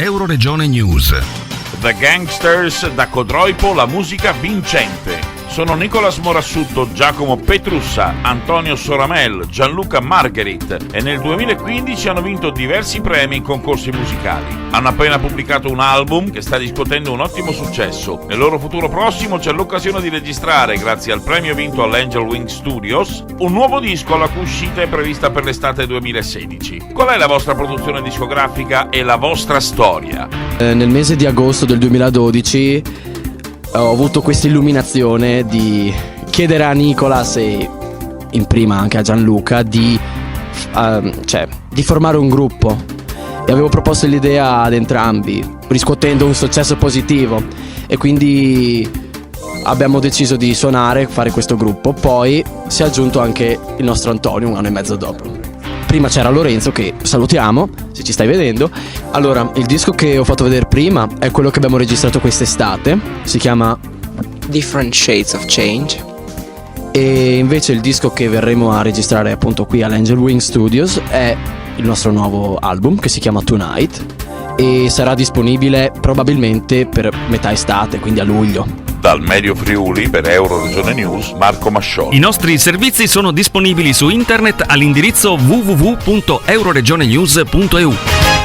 Euroregione News. The Gangsters, da Codroipo la musica vincente. Sono Nicolas Morassutto, Giacomo Petrussa, Antonio Soramel, Gianluca Margherit e nel 2015 hanno vinto diversi premi in concorsi musicali. Hanno appena pubblicato un album che sta riscuotendo un ottimo successo. Nel loro futuro prossimo c'è l'occasione di registrare, grazie al premio vinto all'Angel Wing Studios, un nuovo disco la cui uscita è prevista per l'estate 2016. Qual è la vostra produzione discografica e la vostra storia? Nel mese di agosto del 2012 ho avuto questa illuminazione di chiedere a Nicolas e in prima anche a Gianluca di formare un gruppo, e avevo proposto l'idea ad entrambi, riscuotendo un successo positivo, e quindi abbiamo deciso di suonare, fare questo gruppo. Poi si è aggiunto anche il nostro Antonio un anno e mezzo dopo. Prima c'era Lorenzo, che salutiamo se ci stai vedendo. Allora, il disco che ho fatto vedere prima è quello che abbiamo registrato quest'estate, si chiama Different Shades of Change. E invece il disco che verremo a registrare appunto qui all'Angel Wing Studios è il nostro nuovo album, che si chiama Tonight, e sarà disponibile probabilmente per metà estate, quindi a luglio. Dal Medio Friuli per Euroregione News, Marco Mascioli. I nostri servizi sono disponibili su internet all'indirizzo www.euroregionenews.eu.